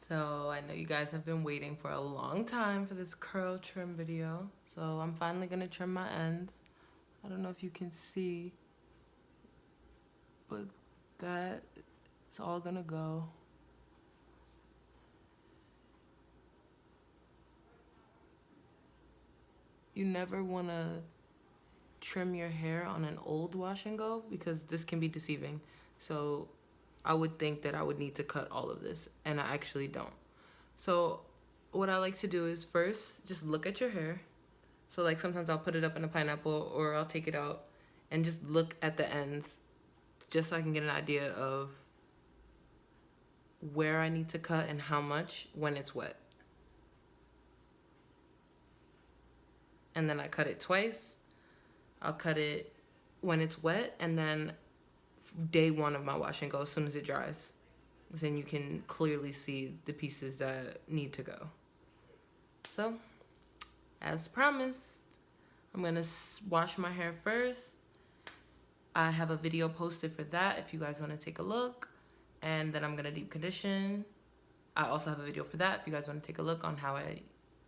So I know you guys have been waiting for a long time for this curl trim video. So I'm finally gonna trim my ends. I don't know if you can see, but that is all gonna go. You never wanna trim your hair on an old wash and go because this can be deceiving. So I would think that I would need to cut all of this, and I actually don't. So what I like to do is first just look at your hair. So like sometimes I'll put it up in a pineapple or I'll take it out and just look at the ends just so I can get an idea of where I need to cut and how much when it's wet. And then I cut it twice. I'll cut it when it's wet and then day one of my wash and go as soon as it dries. Then you can clearly see the pieces that need to go. So, as promised, I'm gonna wash my hair first. I have a video posted for that if you guys wanna take a look. And then I'm gonna deep condition. I also have a video for that if you guys wanna take a look on how I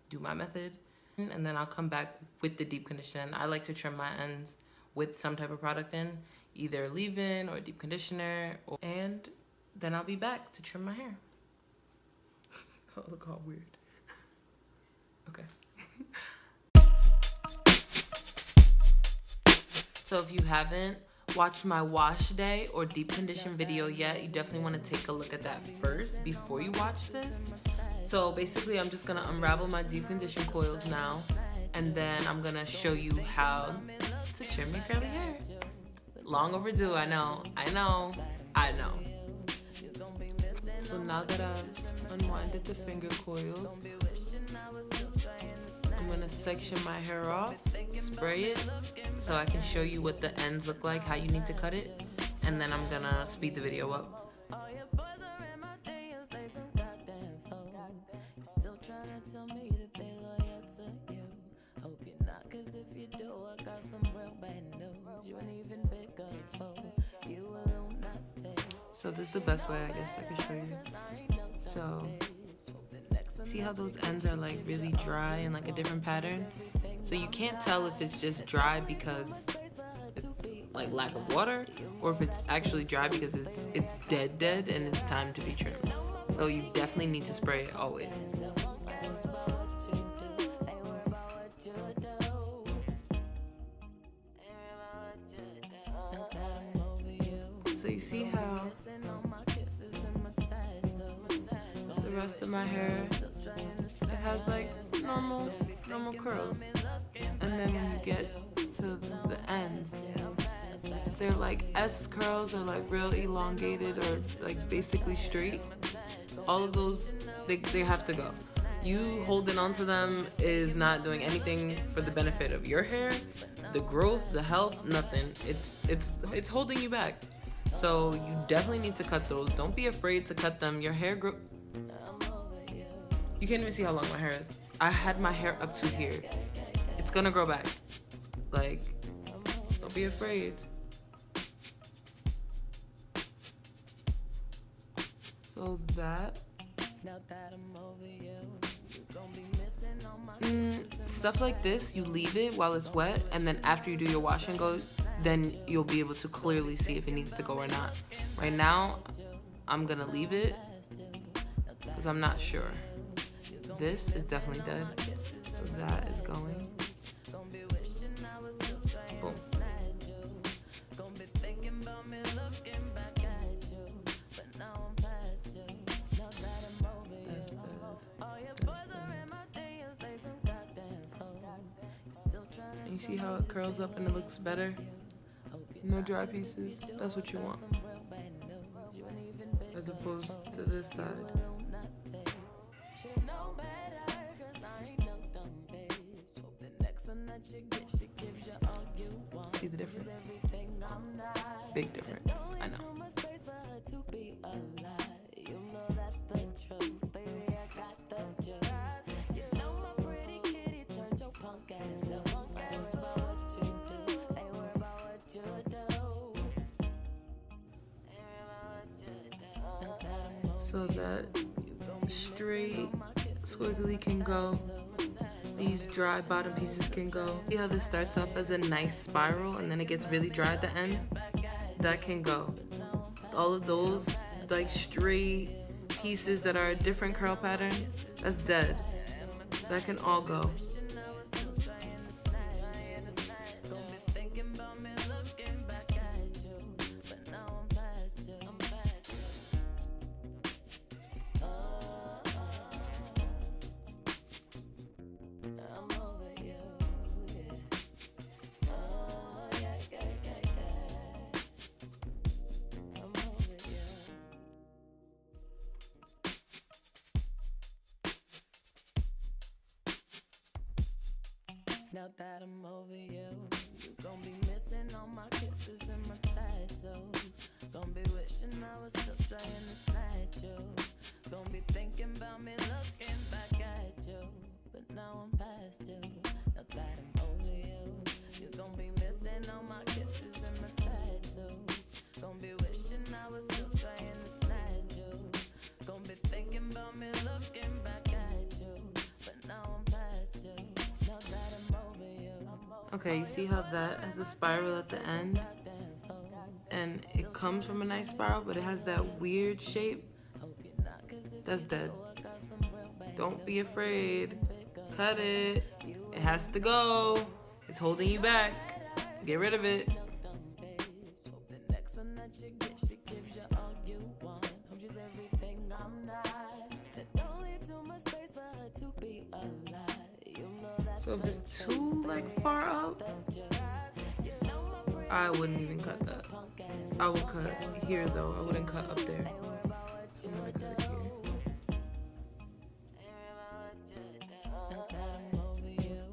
do my method. And then I'll come back with the deep condition. I like to trim my ends with some type of product in, either leave-in or deep conditioner, and then I'll be back to trim my hair. Oh, look all weird. Okay. So if you haven't watched my wash day or deep condition video yet, you definitely want to take a look at that first before you watch this. So basically I'm just gonna unravel my deep condition coils now, and then I'm gonna show you how to trim your curly hair. Long overdue, I know. So now that I've unwinded the finger coils, I'm gonna section my hair off, spray it, so I can show you what the ends look like, how you need to cut it, and then I'm gonna speed the video up. So this is the best way I guess I can show you. So see how those ends are like really dry and like a different pattern? So you can't tell if it's just dry because it's like lack of water, or if it's actually dry because it's dead and it's time to be trimmed. So you definitely need to spray it always. So you see how the rest of my hair, it has like normal curls, and then when you get to the ends, they're like S curls or like real elongated or like basically straight. All of those, they have to go. You holding on to them is not doing anything for the benefit of your hair, the growth, the health, nothing. It's holding you back. So you definitely need to cut those. Don't be afraid to cut them. Your hair you can't even see how long my hair is. I had my hair up to here. It's gonna grow back. Like, don't be afraid. So that. Stuff like this, you leave it while it's wet, and then after you do your wash and go, then you'll be able to clearly see if it needs to go or not. Right now, I'm gonna leave it because I'm not sure. This is definitely dead, so that is going. Boom. And you see how it curls up and it looks better? No dry pieces. That's what you want. As opposed to this side. See the difference? Big difference, I know. So that straight squiggly can go. These dry bottom pieces can go. See how this starts off as a nice spiral and then it gets really dry at the end? That can go. All of those like straight pieces that are a different curl pattern, that's dead. That can all go. Now that I'm over you, you gon' be missing all my kisses and my tattoos. Gon' be wishing I was still trying to snatch you. Gon' be thinking about me looking back at you. But now I'm past you. Now that I'm over you, you gon' be missing all my kisses and my tattoos. Gon' be wishing I was still trying to snatch you. Gon' be thinking about me looking back at you. But now I'm past you. Now that I'm over you. Okay, you see how that has a spiral at the end? And it comes from a nice spiral, but it has that weird shape. That's dead. Don't be afraid. Cut it. It has to go. It's holding you back. Get rid of it. The next one that you get, she gives you all you want. Hope she's everything I'm not. That don't leave too much space for her to be alive. You know that's So if it's too like far up, I wouldn't even cut that. I would cut here though. I wouldn't cut up there. So I'm gonna cut it here. Now that I'm over you,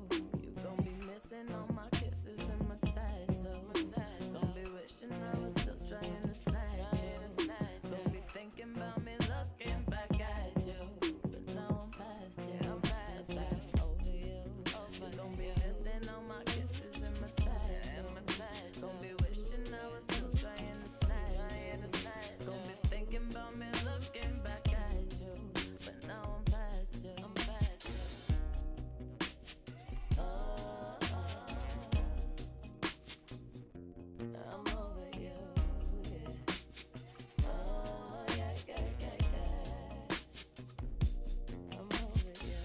you gon' be missing all my kisses and my tattoos. Gon' be wishing I was still trying to snatch you. Gon' be thinking about me looking back at you. But now I'm past you. Now that I'm over you, you gon' be missing all my kisses and my tattoos. Gon' be wishing I was still trying to snatch you. Gon' be thinking about me looking back at you. But now I'm past you. I'm past you. I'm over you, yeah. Oh, yeah, yeah, yeah, yeah. I'm over you.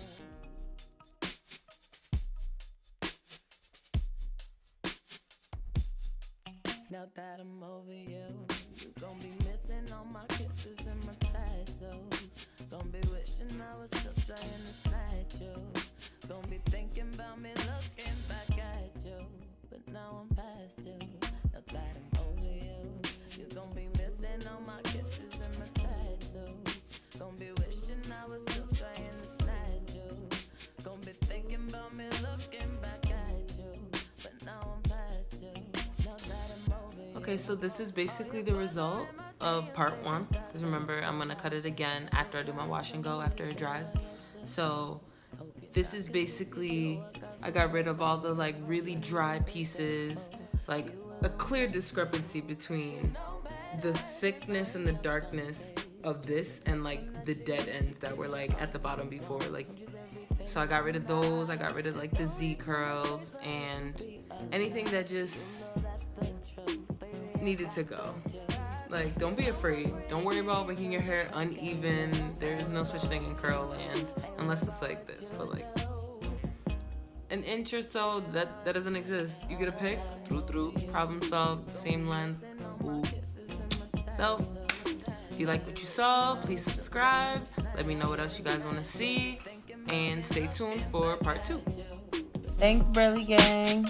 Now that I'm over you, you gon' be missing all my kisses and my tattoos. Gon' be wishing I was still trying to snatch you. Gon' be thinking about me looking back at you. But now I'm past you. Now that I'm over you, you gon' be missing all my kisses and my tattoos. Gon' be wishing I was still trying to snatch you. Gon' be thinking about me looking back at you. But now I'm past you. Now that I'm over you. Okay, so this is basically the result of part one. Because remember, I'm gonna cut it again after I do my wash and go, after it dries. So this is basically, I got rid of all the like really dry pieces, like a clear discrepancy between the thickness and the darkness of this and like the dead ends that were like at the bottom before. Like, so I got rid of those. I got rid of like the Z curls and anything that just needed to go. Like, don't be afraid. Don't worry about making your hair uneven. There's no such thing in curl land unless it's like this. But like an inch or so, that doesn't exist. You get a pick, through, problem solved, same length, boop. So if you like what you saw, please subscribe. Let me know what else you guys want to see, and stay tuned for part 2. Thanks, Burly gang.